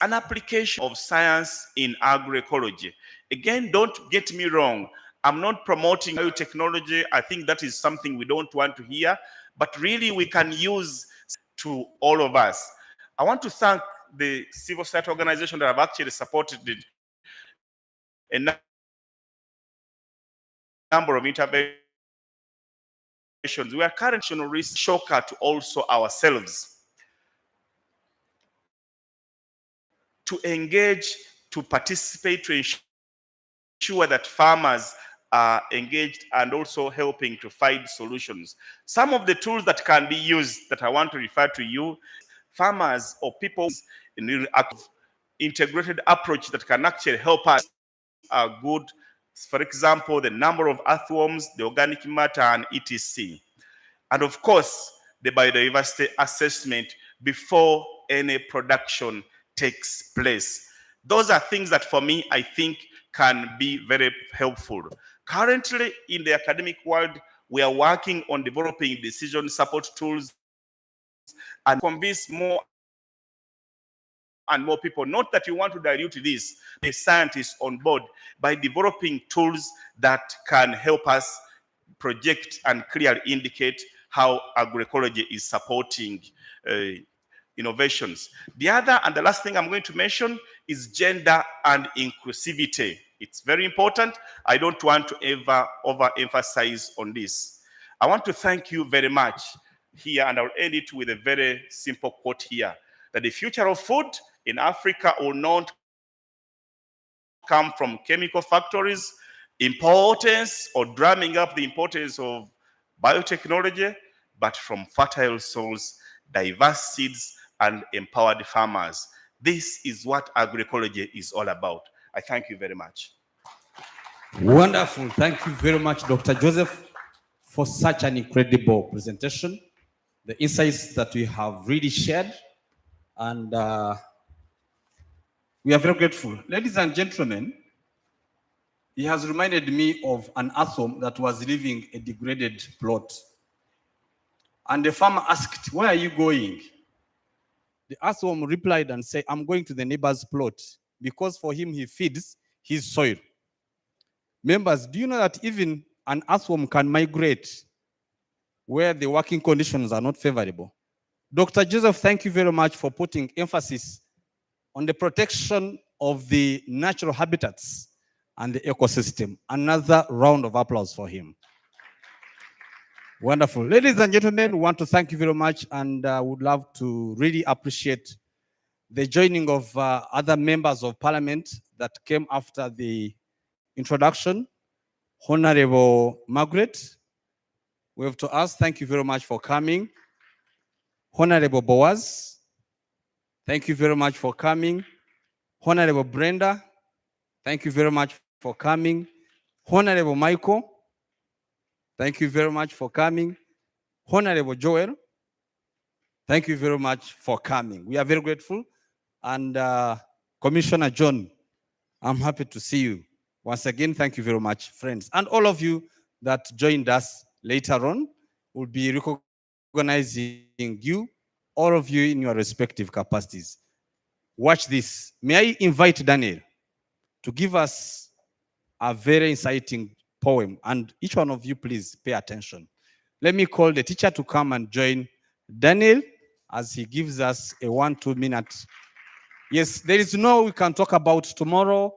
an application of science in agroecology. Again, don't get me wrong. I'm not promoting biotechnology. I think that is something we don't want to hear, but really we can use to all of us. I want to thank the civil society organization that have actually supported a number of interventions. We are currently on risk shocker to also ourselves to engage, to participate, to ensure that farmers are engaged and also helping to find solutions. Some of the tools that can be used that I want to refer to you, farmers or people in an integrated approach that can actually help us are good. For example, the number of earthworms, the organic matter, and etc. And of course, the biodiversity assessment before any production takes place. Those are things that for me, I think can be very helpful. Currently in the academic world, we are working on developing decision support tools and convince more and more people, not that you want to dilute this, the scientists on board, by developing tools that can help us project and clearly indicate how agroecology is supporting innovations. The other and the last thing I'm going to mention is gender and inclusivity. It's very important. I don't want to ever overemphasize on this. I want to thank you very much here, and I'll end it with a very simple quote here, that the future of food in Africa will not come from chemical factories, importance or drumming up the importance of biotechnology, but from fertile soils, diverse seeds, and empowered farmers. This is what agroecology is all about. I thank you very much. Wonderful. Thank you very much, Dr. Joseph, for such an incredible presentation. The insights that we have really shared, and we are very grateful. Ladies and gentlemen, he has reminded me of an earthworm that was leaving a degraded plot. And the farmer asked, "Where are you going?" The earthworm replied and said, "I'm going to the neighbor's plot," because for him, he feeds his soil. Members, do you know that even an earthworm can migrate where the working conditions are not favorable? Dr. Joseph, thank you very much for putting emphasis on the protection of the natural habitats and the ecosystem. Another round of applause for him. Wonderful. Ladies and gentlemen, we want to thank you very much, and would love to really appreciate the joining of other members of parliament that came after the introduction. Honorable Margaret, we have to ask, thank you very much for coming. Honorable Boaz, thank you very much for coming. Honorable Brenda, thank you very much for coming. Honorable Michael, thank you very much for coming. Honorable Joel, thank you very much for coming. We are very grateful. And Commissioner John, I'm happy to see you. Once again, thank you very much, friends. And all of you that joined us later on, will be recognizing you, all of you in your respective capacities. Watch this. May I invite Daniel to give us a very inciting poem, and each one of you, please pay attention. Let me call the teacher to come and join Daniel as he gives us a 1-2 minute. Yes, there is no we can talk about tomorrow.